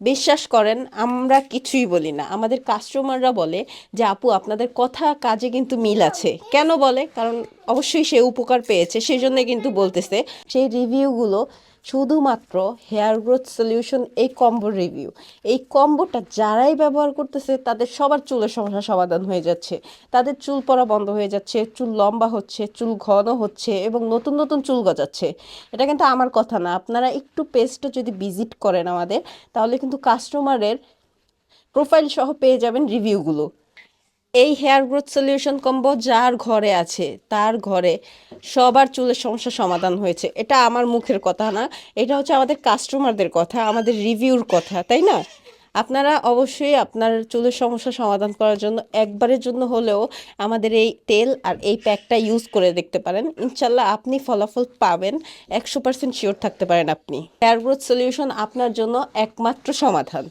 বিশ্বাস করেন আমরা কিছুই বলি না, আমাদের কাস্টমাররা বলে যে আপু আপনাদের কথা কাজে কিন্তু মিল আছে। কেন বলে? কারণ অবশ্যই সে উপকার পেয়েছে, সেই জন্য কিন্তু বলতেছে। সেই রিভিউগুলো শুধুমাত্র হেয়ার গ্রোথ সলিউশন এই কম্বোর রিভিউ। এই কম্বোটা যারাই ব্যবহার করতেছে তাদের সবার চুলের সমস্যা সমাধান হয়ে যাচ্ছে, তাদের চুল পড়া বন্ধ হয়ে যাচ্ছে, চুল লম্বা হচ্ছে, চুল ঘন হচ্ছে এবং নতুন নতুন চুল গজাচ্ছে। এটা কিন্তু আমার কথা না, আপনারা একটু পেজটা যদি ভিজিট করেন আমাদের, তাহলে কিন্তু কাস্টমারের প্রোফাইল সহ পেয়ে যাবেন রিভিউগুলো। এই হেয়ার গ্রোথ সলিউশন কম্বো যার ঘরে আছে তার ঘরে সবার চুলের সমস্যা সমাধান হয়েছে। এটা আমার মুখের কথা না, এটা হচ্ছে আমাদের কাস্টমারদের কথা, আমাদের রিভিউর কথা, তাই না? আপনারা অবশ্যই আপনার চুলের সমস্যা সমাধান করার জন্য একবারের জন্য হলেও আমাদের এই তেল আর এই প্যাকটা ইউজ করে দেখতে পারেন। ইনশাল্লাহ আপনি ফলাফল পাবেন, 100% শিওর থাকতে পারেন আপনি। হেয়ার গ্রোথ সলিউশন আপনার জন্য একমাত্র সমাধান।